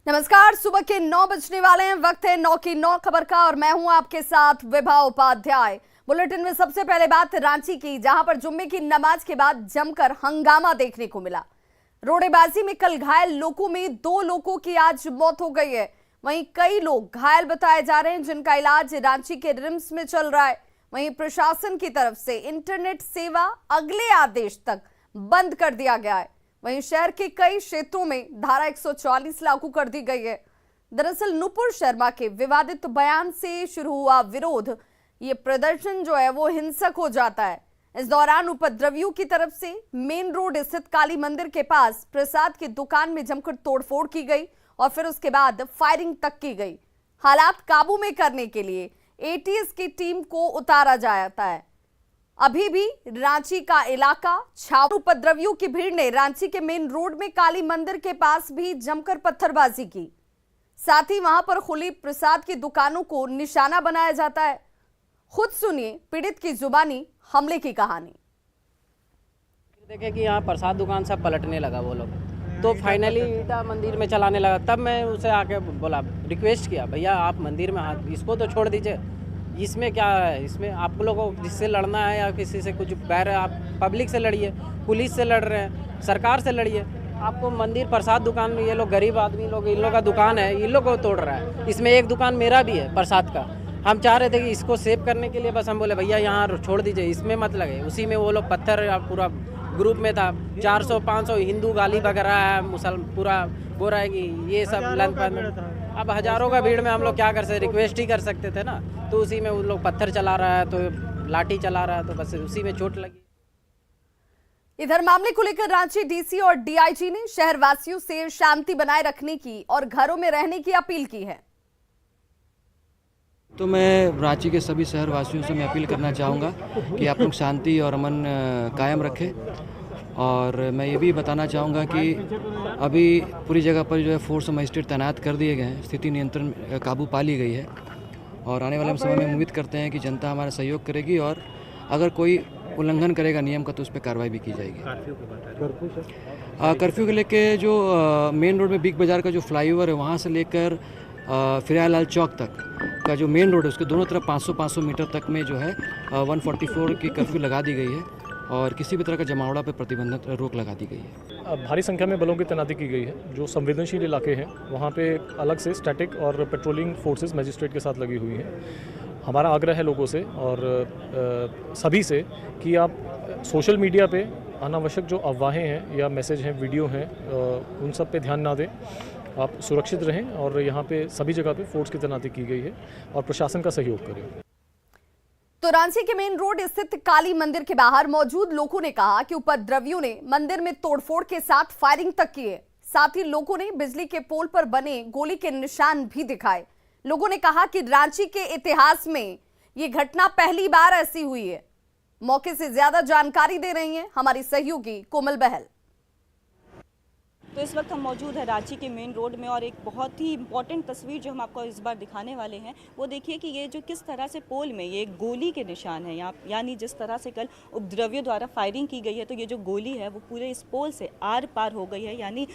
नमस्कार, सुबह के 9 बजने वाले हैं। वक्त है 9 की 9 खबर का और मैं हूं आपके साथ विभा उपाध्याय। बुलेटिन में सबसे पहले बात रांची की, जहां पर जुम्मे की नमाज के बाद जमकर हंगामा देखने को मिला। रोड़ेबाजी में कल घायल लोगों में 2 लोगों की आज मौत हो गई है। वहीं कई लोग घायल बताए जा रहे हैं, जिनका इलाज रांची के रिम्स में चल रहा है। वहीं प्रशासन की तरफ से इंटरनेट सेवा अगले आदेश तक बंद कर दिया गया है। वहीं शहर के कई क्षेत्रों में धारा 144 लागू कर दी गई है। दरअसल नुपुर शर्मा के विवादित बयान से शुरू हुआ विरोध, ये प्रदर्शन जो है वो हिंसक हो जाता है। इस दौरान उपद्रवियों की तरफ से मेन रोड स्थित काली मंदिर के पास प्रसाद की दुकान में जमकर तोड़फोड़ की गई और फिर उसके बाद फायरिंग तक की गई। हालात काबू में करने के लिए एटीएस की टीम को उतारा जाता है। अभी भी रांची का इलाका छाव उपद्रवियों की भीड़ ने रांची के मेन रोड में काली मंदिर के पास भी जमकर पत्थरबाजी की। साथ ही वहां पर खुली प्रसाद की दुकानों को निशाना बनाया जाता है। खुद सुनिए पीड़ित की जुबानी हमले की कहानी। देखे कि यहाँ प्रसाद दुकान सब पलटने लगा वो लोग, तो फाइनली ईटा मंदिर में चलाने लगा। तब मैं उसे आके बोला, रिक्वेस्ट किया, भैया आप मंदिर में हाथ, इसको तो छोड़ दीजिए, इसमें क्या है, इसमें आप लोगों को जिससे लड़ना है या किसी से कुछ बैर है, आप पब्लिक से लड़िए, पुलिस से लड़ रहे हैं, सरकार से लड़िए। आपको मंदिर प्रसाद दुकान में ये लोग गरीब आदमी लोग, इन लोग का दुकान है, इन लोग को तोड़ रहा है। इसमें एक दुकान मेरा भी है प्रसाद का। हम चाह रहे थे कि इसको सेव करने के लिए बस हम बोले भैया यहाँ छोड़ दीजिए, इसमें मत लगे। उसी में वो लोग पत्थर, पूरा ग्रुप में था 400-500 हिंदू गाली वगैरह है, मुसलमान पूरा बोल रहा है कि ये सब लंच। अब हजारों का भीड़ में हम लोग क्या कर सकते, रिक्वेस्ट ही कर सकते थे ना। तो उसी में वो लोग पत्थर चला रहा है, तो लाठी चला रहा है, तो बस उसी में चोट लगी। इधर मामले को लेकर रांची डीसी और डीआईजी ने शहर वासियों से शांति बनाए रखने की और घरों में रहने की अपील की है। तो मैं रांची के सभी शहर वासियों से मैं अपील करना चाहूँगा कि आप लोग शांति और अमन कायम रखें। और मैं ये भी बताना चाहूँगा कि अभी पूरी जगह पर जो है फोर्स और मजिस्ट्रेट तैनात कर दिए गए हैं, स्थिति नियंत्रण काबू पा ली गई है। और आने वाले समय में उम्मीद करते हैं कि जनता हमारा सहयोग करेगी और अगर कोई उल्लंघन करेगा नियम का तो उस पर कार्रवाई भी की जाएगी। कर्फ्यू को लेके जो मेन रोड में बिग बाज़ार का जो फ्लाईओवर है वहाँ से लेकर फिरालाल चौक तक का जो मेन रोड है उसके दोनों तरफ 500 मीटर तक में जो है 144 की कर्फ्यू लगा दी गई है और किसी भी तरह का जमावड़ा पर प्रतिबंधित रोक लगा दी गई है। भारी संख्या में बलों की तैनाती की गई है। जो संवेदनशील इलाके हैं वहाँ पे अलग से स्टैटिक और पेट्रोलिंग फोर्सेस मजिस्ट्रेट के साथ लगी हुई हैं। हमारा आग्रह है लोगों से और सभी से कि आप सोशल मीडिया पे अनावश्यक जो अफवाहें हैं या मैसेज हैं, वीडियो हैं, उन सब पे ध्यान ना दें। आप सुरक्षित रहें और यहाँ पे सभी जगह पे फोर्स की तैनाती की गई है और प्रशासन का सहयोग करें। तो रांची के मेन रोड स्थित काली मंदिर के बाहर मौजूद लोगों ने कहा कि उपद्रवियों ने मंदिर में तोड़फोड़ के साथ फायरिंग तक की है। साथ ही लोगों ने बिजली के पोल पर बने गोली के निशान भी दिखाए। लोगों ने कहा कि रांची के इतिहास में ये घटना पहली बार ऐसी हुई है। मौके से ज्यादा जानकारी दे रही हैं हमारी सहयोगी कोमल बहल। तो इस वक्त हम मौजूद है रांची के मेन रोड में और एक बहुत ही इम्पॉर्टेंट तस्वीर जो हम आपको इस बार दिखाने वाले हैं वो देखिए कि ये जो किस तरह से पोल में ये गोली के निशान है यहाँ, यानी जिस तरह से कल उपद्रवियों द्वारा फायरिंग की गई है तो ये जो गोली है वो पूरे इस पोल से आर पार हो गई है। यानी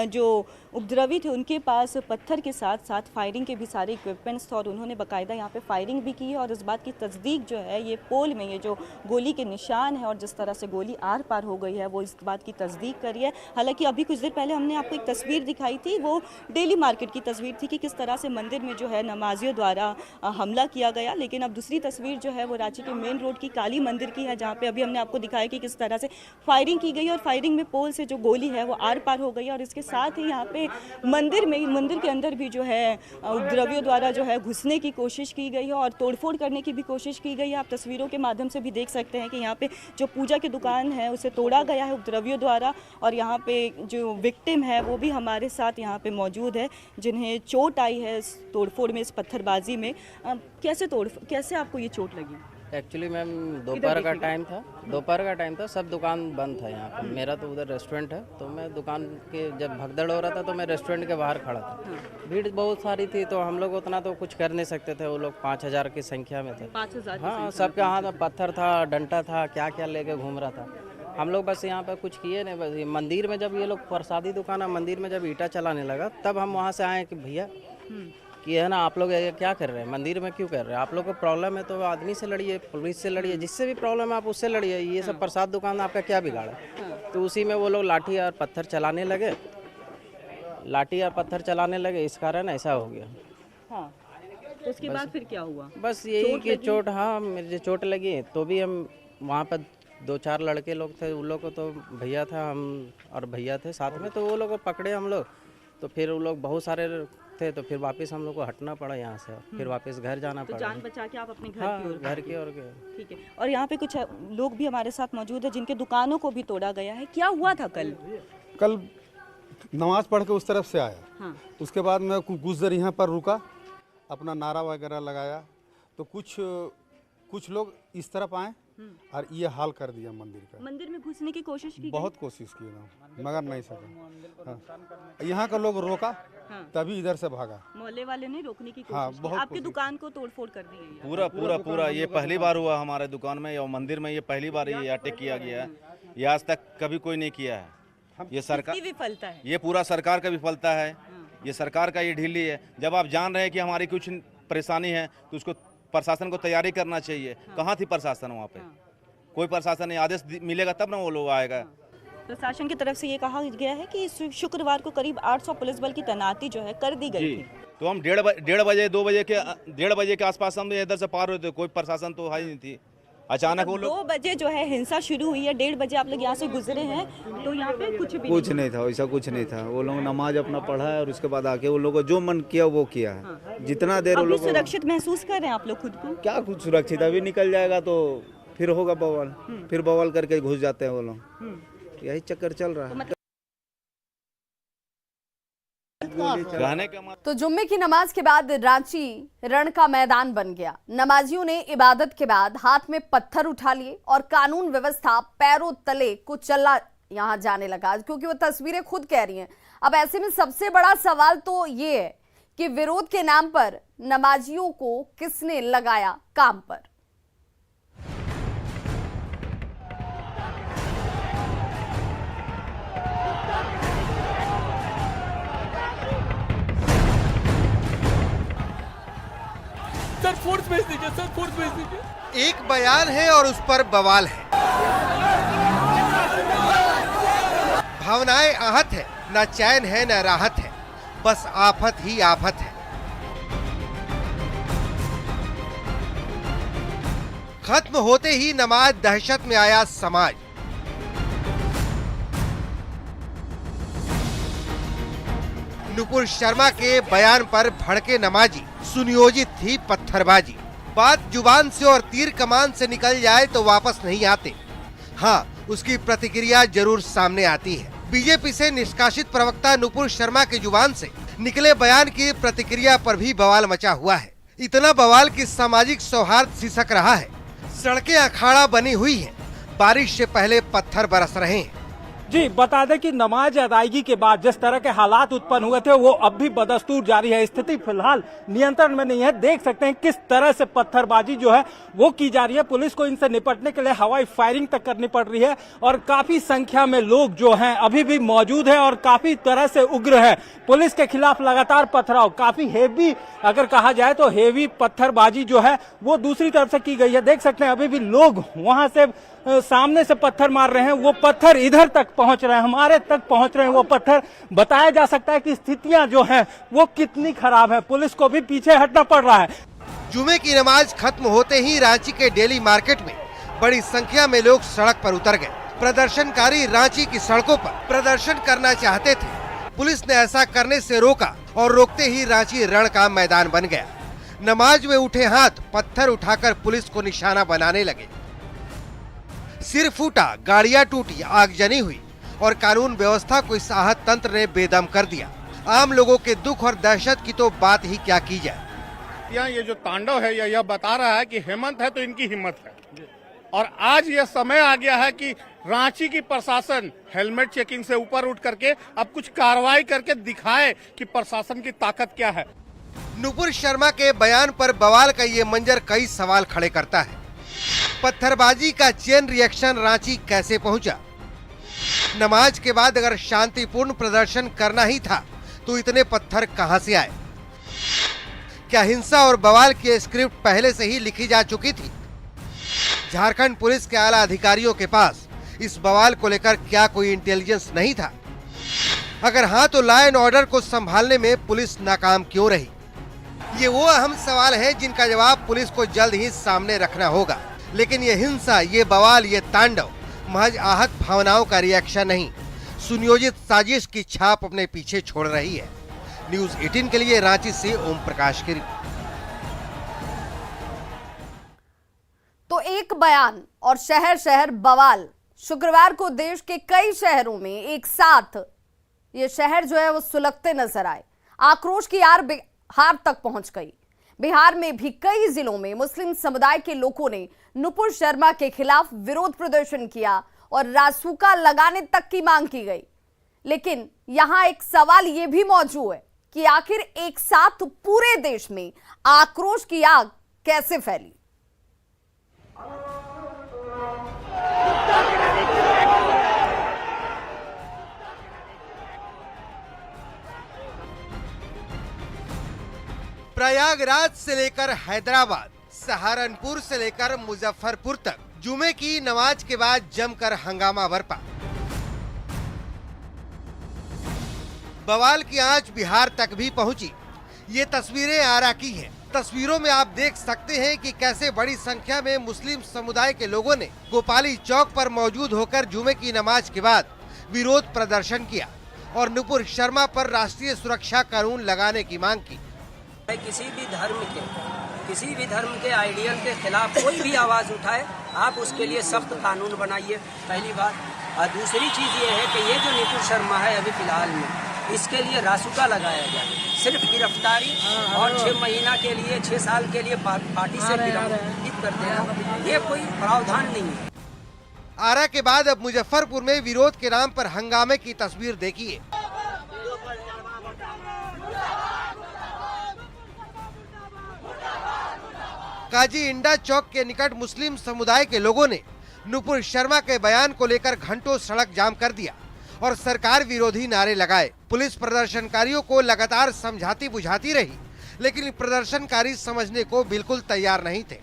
जो उपद्रवी थे उनके पास पत्थर के साथ साथ फायरिंग के भी सारे इक्विपमेंट्स थे और उन्होंने बाकायदा यहाँ पर फायरिंग भी की है। और इस बात की तस्दीक जो है ये पोल में ये जो गोली के निशान है और जिस तरह से गोली आर पार हो गई है वो इस बात की तस्दीक करी है। हालांकि अभी कुछ देर पहले हमने आपको एक तस्वीर दिखाई थी, वो डेली मार्केट की तस्वीर थी कि किस तरह से मंदिर में जो है नमाजियों द्वारा हमला किया गया। लेकिन अब दूसरी तस्वीर जो है वो रांची के मेन रोड की काली मंदिर की है, जहाँ पे अभी हमने आपको दिखाया कि किस तरह से फायरिंग की गई और फायरिंग में पोल से जो गोली है वो आर पार हो गई। और इसके साथ ही यहाँ पे मंदिर के अंदर भी जो है उपद्रवियों द्वारा जो है घुसने की कोशिश की गई है और तोड़फोड़ करने की भी कोशिश की गई है। आप तस्वीरों के माध्यम से भी देख सकते हैं कि यहाँ पे जो पूजा की दुकान है उसे तोड़ा गया है उपद्रवियों द्वारा और यहाँ पे जो विक्टिम है वो भी हमारे साथ यहाँ पे मौजूद है जिन्हें चोट आई है इस तोड़फोड़ में, इस पत्थरबाजी में। कैसे आपको ये चोट लगी? एक्चुअली मैम दोपहर का टाइम था, सब दुकान बंद था यहाँ पर। मेरा तो उधर रेस्टोरेंट है, तो मैं दुकान के जब भगदड़ हो रहा था तो मैं रेस्टोरेंट के बाहर खड़ा था। भीड़ बहुत सारी थी तो हम लोग उतना तो कुछ कर नहीं सकते थे। वो लोग 5000 की संख्या में थे। 5000? हाँ, सबके हाथ में पत्थर था, डंडा था, क्या क्या लेके घूम रहा था। हम लोग बस यहाँ पर कुछ किए नहीं, बस ये मंदिर में जब ये लोग प्रसादी दुकान है, मंदिर में जब ईटा चलाने लगा तब हम वहाँ से आए कि भैया कि है ना आप लोग ये क्या कर रहे हैं, मंदिर में क्यों कर रहे हैं, आप लोग को प्रॉब्लम है तो आदमी से लड़िए, पुलिस से लड़िए, जिससे भी प्रॉब्लम है आप उससे लड़िए, ये सब प्रसाद दुकान आपका क्या बिगाड़ा। तो उसी में वो लोग लाठी और पत्थर चलाने लगे, लाठी और पत्थर चलाने लगे, इस कारण ऐसा हो गया। हाँ, तो उसके बाद फिर क्या हुआ? बस यही कि चोट, हाँ मुझे चोट लगी, तो भी हम वहाँ पर 2-4 लड़के लोग थे, उन लोग को तो भैया था, हम और भैया थे साथ में, तो वो लोग को पकड़े हम लोग, तो फिर वो लोग बहुत सारे थे, तो फिर वापस हम लोग को हटना पड़ा यहाँ से, फिर वापस घर जाना तो पड़ा। जान बचा के आप अपने घर हाँ, की ओर घर की ओर गए। ठीक है। और यहाँ पे कुछ लोग भी हमारे साथ मौजूद है जिनके दुकानों को भी तोड़ा गया है। क्या हुआ था कल? कल नमाज पढ़ के उस तरफ से आया, हाँ। उसके बाद मैं कुछ देर यहाँ पर रुका, अपना नारा वगैरह लगाया, तो कुछ लोग इस तरफ आए और ये हाल कर दिया मंदिर का। मंदिर में घुसने की कोशिश की बहुत कोशिश की ना, मगर नहीं सका। हाँ। यहाँ का लोग रोका, हाँ। तभी इधर से भागा। मोहल्ले वाले ने रोकने की कोशिश हाँ, की। बहुत आपकी कोशिश। दुकान को तोड़फोड़ कर दी गई है। पूरा ये पहली बार हुआ हमारे दुकान में और मंदिर में, ये पहली बार ये अटैक किया गया है, ये आज तक कभी कोई नहीं किया है। ये सरकार, किसकी विफलता है? ये पूरा सरकार का विफलता है, ये सरकार का ये ढीली है। जब आप जान रहे हैं कि हमारी कुछ परेशानी है तो उसको प्रशासन को तैयारी करना चाहिए। कहाँ थी प्रशासन वहाँ पे? कोई प्रशासन नहीं, आदेश मिलेगा तब ना वो लोग आएगा। प्रशासन की तरफ से ये कहा गया है कि शुक्रवार को करीब 800 पुलिस बल की तैनाती जो है कर दी गई थी। तो हम 1:30 बजे के आसपास हम इधर से पार होते, कोई प्रशासन तो है ही नहीं थी। अचानक वो लोग 2 बजे जो है हिंसा शुरू हुई है, 1:30 बजे आप लोग यहाँ से गुजरे हैं, तो यहाँ पे कुछ भी कुछ नहीं था, वैसा कुछ नहीं था। वो लोग नमाज अपना पढ़ा है और उसके बाद आके वो लोग को जो मन किया वो किया है। जितना देर वो अभी लोग सुरक्षित महसूस कर रहे हैं आप लोग खुद को? क्या कुछ सुरक्षित, अभी निकल जाएगा तो फिर होगा बवाल, फिर बवाल करके घुस जाते हैं वो लोग। यही चक्कर चल रहा है। रहने का तो जुम्मे की नमाज के बाद रांची रण का मैदान बन गया। नमाजियों ने इबादत के बाद हाथ में पत्थर उठा लिए और कानून व्यवस्था पैरों तले कुचला यहां जाने लगा, क्योंकि वो तस्वीरें खुद कह रही हैं। अब ऐसे में सबसे बड़ा सवाल तो ये है कि विरोध के नाम पर नमाजियों को किसने लगाया काम पर। सर फोर्स भेज दीजिए, सर फोर्स भेज दीजिए। एक बयान है और उस पर बवाल है। भावनाएं आहत है, न चैन है न राहत है, बस आफत ही आफत है। खत्म होते ही नमाज दहशत में आया समाज। नुपुर शर्मा के बयान पर भड़के नमाजी, सुनियोजित थी पत्थरबाजी। बात जुबान से और तीर कमान से निकल जाए तो वापस नहीं आते। हाँ, उसकी प्रतिक्रिया जरूर सामने आती है। बीजेपी से निष्कासित प्रवक्ता नुपुर शर्मा की जुबान से निकले बयान की प्रतिक्रिया पर भी बवाल मचा हुआ है। इतना बवाल कि सामाजिक सौहार्द सिसक रहा है। सड़कें अखाड़ा बनी हुई हैं। बारिश से पहले पत्थर बरस रहे हैं। जी बता दें कि नमाज अदायगी के बाद जिस तरह के हालात उत्पन्न हुए थे वो अब भी बदस्तूर जारी है। स्थिति फिलहाल नियंत्रण में नहीं है। देख सकते हैं किस तरह से पत्थरबाजी जो है वो की जा रही है। पुलिस को इनसे निपटने के लिए हवाई फायरिंग तक करनी पड़ रही है और काफी संख्या में लोग जो हैं अभी भी मौजूद है और काफी तरह से उग्र है। पुलिस के खिलाफ लगातार पथराव, काफी हेवी अगर कहा जाए तो हेवी पत्थरबाजी जो है वो दूसरी तरफ से की गई है। देख सकते हैं अभी भी लोग वहां से सामने से पत्थर मार रहे हैं। वो पत्थर इधर तक पहुंच रहे हैं, हमारे तक पहुंच रहे हैं वो पत्थर। बताया जा सकता है कि स्थितियां जो हैं वो कितनी खराब है। पुलिस को भी पीछे हटना पड़ रहा है। जुमे की नमाज खत्म होते ही रांची के डेली मार्केट में बड़ी संख्या में लोग सड़क पर उतर गए। प्रदर्शनकारी रांची की सड़कों पर प्रदर्शन करना चाहते थे। पुलिस ने ऐसा करने से रोका और रोकते ही रांची रण का मैदान बन गया। नमाज में उठे हाथ पत्थर उठाकर पुलिस को निशाना बनाने लगे। सिर फूटा, गाड़ियां टूटी, आगजनी हुई और कानून व्यवस्था को इस आहत तंत्र ने बेदम कर दिया। आम लोगों के दुख और दहशत की तो बात ही क्या की जाए। यहाँ ये जो तांडव है यह बता रहा है कि हेमंत है तो इनकी हिम्मत है। और आज यह समय आ गया है कि रांची की प्रशासन हेलमेट चेकिंग से ऊपर उठ करके अब कुछ कार्रवाई करके दिखाए कि प्रशासन की ताकत क्या है। नुपुर शर्मा के बयान पर बवाल का ये मंजर कई सवाल खड़े करता है। पत्थरबाजी का चेन रिएक्शन रांची कैसे पहुंचा? नमाज के बाद अगर शांतिपूर्ण प्रदर्शन करना ही था तो इतने पत्थर कहां से आए? क्या हिंसा और बवाल की स्क्रिप्ट पहले से ही लिखी जा चुकी थी? झारखंड पुलिस के आला अधिकारियों के पास इस बवाल को लेकर क्या कोई इंटेलिजेंस नहीं था? अगर हाँ तो लॉ एंड ऑर्डर को संभालने में पुलिस नाकाम क्यों रही? ये वो अहम सवाल हैं जिनका जवाब पुलिस को जल्द ही सामने रखना होगा। लेकिन ये हिंसा, ये बवाल, ये तांडव महज आहत भावनाओं का रिएक्शन नहीं, सुनियोजित साजिश की छाप अपने पीछे छोड़ रही है। न्यूज़ 18 के लिए रांची से ओम प्रकाश की रिपोर्ट। तो एक बयान और शहर शहर बवाल। शुक्रवार को देश के कई शहरों में एक साथ ये शहर जो है वो सुलगते नजर आए। आक्रोश की आर बिहार तक पहुंच गई। बिहार में भी कई जिलों में मुस्लिम समुदाय के लोगों ने नुपुर शर्मा के खिलाफ विरोध प्रदर्शन किया और रासुका लगाने तक की मांग की गई। लेकिन यहां एक सवाल यह भी मौजूद है कि आखिर एक साथ पूरे देश में आक्रोश की आग कैसे फैली? प्रयागराज से लेकर हैदराबाद, सहारनपुर से लेकर मुजफ्फरपुर तक जुमे की नमाज के बाद जमकर हंगामा बरपा। बवाल की आंच बिहार तक भी पहुंची। ये तस्वीरें आरा की हैं। तस्वीरों में आप देख सकते हैं कि कैसे बड़ी संख्या में मुस्लिम समुदाय के लोगों ने गोपाली चौक पर मौजूद होकर जुमे की नमाज के बाद विरोध प्रदर्शन किया और नुपुर शर्मा पर राष्ट्रीय सुरक्षा कानून लगाने की मांग की। किसी भी धर्म के आइडियल के खिलाफ कोई भी आवाज उठाए, आप उसके लिए सख्त कानून बनाइए, पहली बात। और दूसरी चीज ये है कि ये जो नुपुर शर्मा है अभी फिलहाल में, इसके लिए रासुका लगाया गया, सिर्फ गिरफ्तारी और 6 महीना के लिए, 6 साल के लिए पार्टी से निलंबित कर देना, ये कोई प्रावधान नहीं है। आरा के बाद अब मुजफ्फरपुर में विरोध के नाम पर हंगामे की तस्वीर देखिए। काजी इंडा चौक के निकट मुस्लिम समुदाय के लोगों ने नुपुर शर्मा के बयान को लेकर घंटों सड़क जाम कर दिया और सरकार विरोधी नारे लगाए। पुलिस प्रदर्शनकारियों को लगातार समझाती बुझाती रही, लेकिन प्रदर्शनकारी समझने को बिल्कुल तैयार नहीं थे।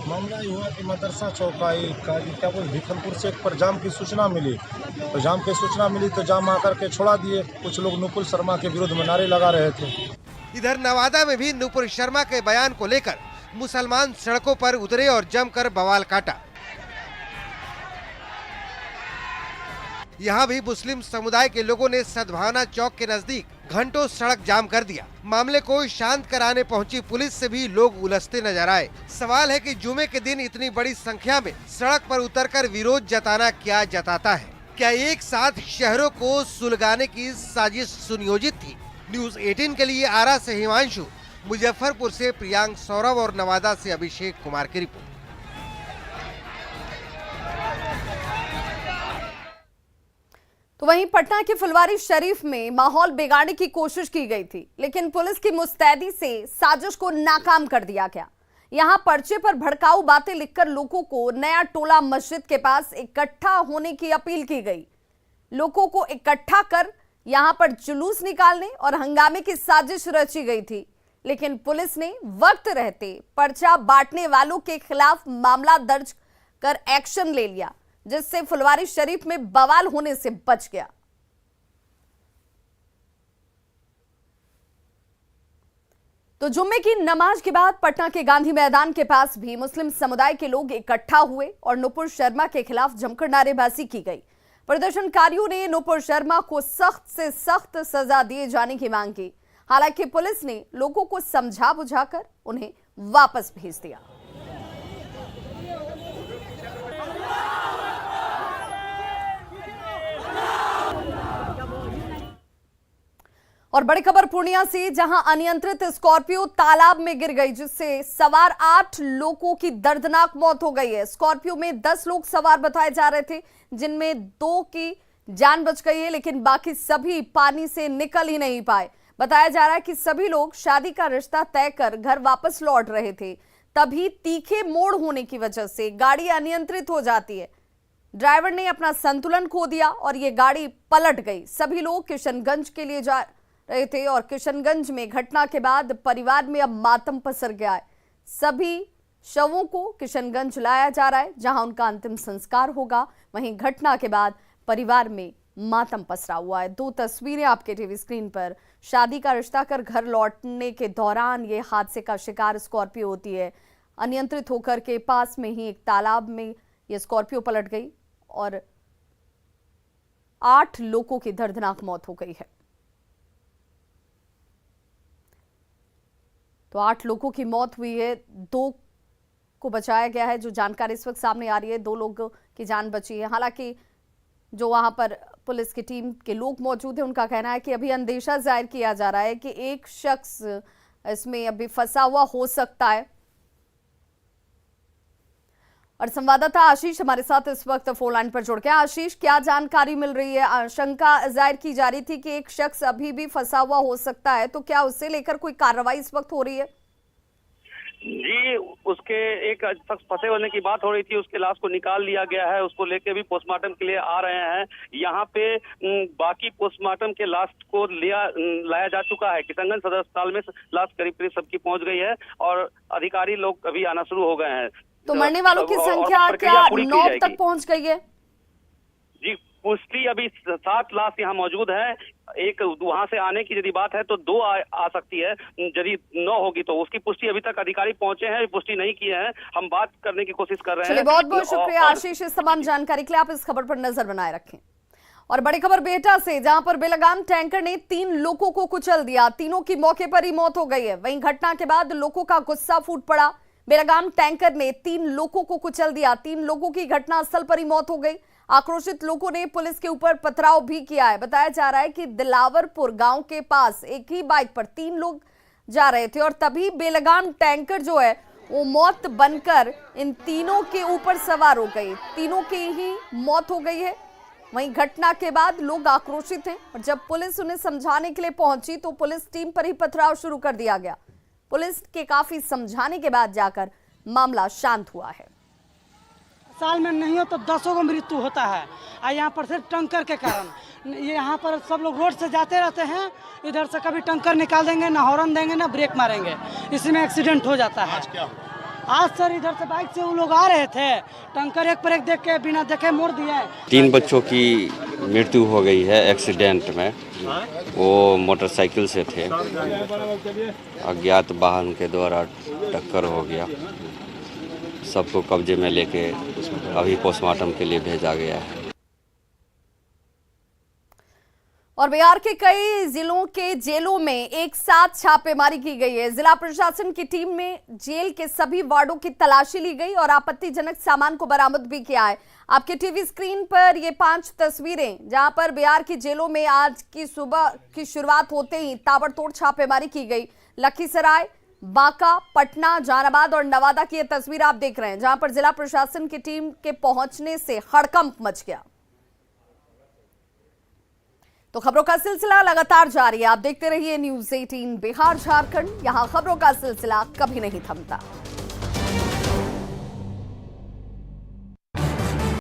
मामला ये हुआ कि मदरसा चौकाई क्या बोल भिखनपुर से पर जाम की सूचना मिली, तो जाम की सूचना मिली तो जाम आकर के छोड़ा दिए। कुछ लोग नुपुर शर्मा के विरोध में नारे लगा रहे थे। इधर नवादा में भी नुपुर शर्मा के बयान को लेकर मुसलमान सड़कों पर उतरे और जमकर बवाल काटा। यहाँ भी मुस्लिम समुदाय के लोगों ने सद्भावना चौक के नजदीक घंटों सड़क जाम कर दिया। मामले को शांत कराने पहुंची पुलिस से भी लोग उलझते नजर आए। सवाल है कि जुमे के दिन इतनी बड़ी संख्या में सड़क पर उतरकर विरोध जताना क्या जताता है? क्या एक साथ शहरों को सुलगाने की साजिश सुनियोजित थी? न्यूज़ 18 के लिए आरा से हिमांशु, मुजफ्फरपुर से प्रियांक सौरभ और नवादा से अभिषेक कुमार की रिपोर्ट। तो वहीं पटना के फुलवारी शरीफ में माहौल बिगाड़ने की कोशिश की गई थी, लेकिन पुलिस की मुस्तैदी से साजिश को नाकाम कर दिया गया। यहां पर्चे पर भड़काऊ बातें लिखकर लोगों को नया टोला मस्जिद के पास इकट्ठा होने की अपील की गई। लोगों को इकट्ठा कर यहां पर जुलूस निकालने और हंगामे की साजिश रची गई थी, लेकिन पुलिस ने वक्त रहते पर्चा बांटने वालों के खिलाफ मामला दर्ज कर एक्शन ले लिया, जिससे फुलवारी शरीफ में बवाल होने से बच गया। तो जुम्मे की नमाज के बाद पटना के गांधी मैदान के पास भी मुस्लिम समुदाय के लोग इकट्ठा हुए और नुपुर शर्मा के खिलाफ जमकर नारेबाजी की गई। प्रदर्शनकारियों ने नुपुर शर्मा को सख्त से सख्त सजा दिए जाने की मांग की। हालांकि पुलिस ने लोगों को समझा बुझाकर उन्हें वापस भेज दिया। और बड़ी खबर पूर्णिया से, जहां अनियंत्रित स्कॉर्पियो तालाब में गिर गई, जिससे सवार 8 लोगों की दर्दनाक मौत हो गई है। स्कॉर्पियो में 10 लोग सवार बताए जा रहे थे, जिनमें 2 की जान बच गई है, लेकिन बाकी सभी पानी से निकल ही नहीं पाए। बताया जा रहा है कि सभी लोग शादी का रिश्ता तय कर घर वापस लौट रहे थे, तभी तीखे मोड़ होने की वजह से गाड़ी अनियंत्रित हो जाती है। ड्राइवर ने अपना संतुलन खो दिया और ये गाड़ी पलट गई। सभी लोग किशनगंज के लिए जा रहे थे और किशनगंज में घटना के बाद परिवार में अब मातम पसर गया है। सभी शवों को किशनगंज लाया जा रहा है, जहां उनका अंतिम संस्कार होगा। वहीं घटना के बाद परिवार में मातम पसरा हुआ है। 2 तस्वीरें आपके टीवी स्क्रीन पर। शादी का रिश्ता कर घर लौटने के दौरान ये हादसे का शिकार स्कॉर्पियो होती है। अनियंत्रित होकर के पास में ही एक तालाब में ये स्कॉर्पियो पलट गई और 8 लोगों की दर्दनाक मौत हो गई है। तो 8 लोगों की मौत हुई है, 2 को बचाया गया है। जो जानकारी इस वक्त सामने आ रही है, 2 लोगों की जान बची है। हालांकि जो वहां पर पुलिस की टीम के लोग मौजूद हैं, उनका कहना है कि अभी अंदेशा जाहिर किया जा रहा है कि एक शख्स इसमें अभी फंसा हुआ हो सकता है। और संवाददाता आशीष हमारे साथ इस वक्त फोन लाइन पर जुड़ गया। आशीष, क्या जानकारी मिल रही है? आशंका जाहिर की जा रही थी कि एक शख्स अभी भी फंसा हुआ हो सकता है, तो क्या उससे लेकर कोई कार्रवाई इस वक्त हो रही है? जी, उसके एक शख्स फंसे होने की बात हो रही थी, उसके लाश को निकाल लिया गया है। उसको लेके भी पोस्टमार्टम के लिए आ रहे हैं। यहाँ पे बाकी पोस्टमार्टम के लाश को लाया जा चुका है। किशनगंज सदर अस्पताल में लाश करीब सबकी पहुंच गई है और अधिकारी लोग अभी आना शुरू हो गए हैं। तो मरने वालों की संख्या क्या 9 तक पहुंच गई है? जी, पुष्टि अभी 7 लाश यहाँ मौजूद है। एक वहां से आने की यदि बात है तो 2 आ सकती है, यदि 9 होगी तो उसकी पुष्टि अभी तक अधिकारी पहुंचे हैं, पुष्टि नहीं किए हैं। हम बात करने की कोशिश कर रहे हैं। बहुत बहुत शुक्रिया आशीष इस तमाम जानकारी के लिए। आप इस खबर पर नजर बनाए रखें। और बड़ी खबर बेहटा से, जहां पर बेलगाम टैंकर ने 3 लोगों को कुचल दिया। तीनों की मौके पर ही मौत हो गई है। वहीं घटना के बाद लोगों का गुस्सा फूट पड़ा। बेलगाम टैंकर ने 3 लोगों को कुचल दिया। 3 लोगों की घटना स्थल पर ही मौत हो गई। आक्रोशित लोगों ने पुलिस के ऊपर पथराव भी किया है। बताया जा रहा है कि दिलावरपुर गांव के पास एक ही बाइक पर 3 लोग जा रहे थे और तभी बेलगाम टैंकर जो है वो मौत बनकर इन तीनों के ऊपर सवार हो गई। तीनों की ही मौत हो गई है। वहीं घटना के बाद लोग आक्रोशित हैं और जब पुलिस उन्हें समझाने के लिए पहुंची तो पुलिस टीम पर ही पथराव शुरू कर दिया गया। पुलिस के काफी समझाने के बाद जाकर मामला शांत हुआ है। साल में नहीं हो तो 10 को मृत्यु होता है और यहाँ पर सिर्फ टंकर के कारण। यहाँ पर सब लोग रोड से जाते रहते हैं, इधर से कभी टंकर निकाल देंगे, ना हॉर्न देंगे ना ब्रेक मारेंगे, इसी में एक्सीडेंट हो जाता है। आज सर इधर से बाइक से वो लोग आ रहे थे, टंकर एक पर एक देख के बिना देखे मोड़ दिए। 3 बच्चों की मृत्यु हो गई है एक्सीडेंट में। वो मोटरसाइकिल से थे, अज्ञात वाहन के द्वारा टक्कर हो गया। सबको कब्जे में लेके अभी पोस्टमार्टम के लिए भेजा गया है। और बिहार के कई जिलों के जेलों में एक साथ छापेमारी की गई है। जिला प्रशासन की टीम में जेल के सभी वार्डों की तलाशी ली गई और आपत्तिजनक सामान को बरामद भी किया है। आपके टीवी स्क्रीन पर ये 5 तस्वीरें, जहां पर बिहार की जेलों में आज की सुबह की शुरुआत होते ही ताबड़तोड़ छापेमारी की गई। लखीसराय, बांका, पटना, जहानाबाद और नवादा की ये तस्वीर आप देख रहे हैं, जहां पर जिला प्रशासन की टीम के पहुंचने से हड़कंप मच गया। तो खबरों का सिलसिला लगातार जारी है। आप देखते रहिए न्यूज़ 18 बिहार झारखंड। यहां खबरों का सिलसिला कभी नहीं थमता।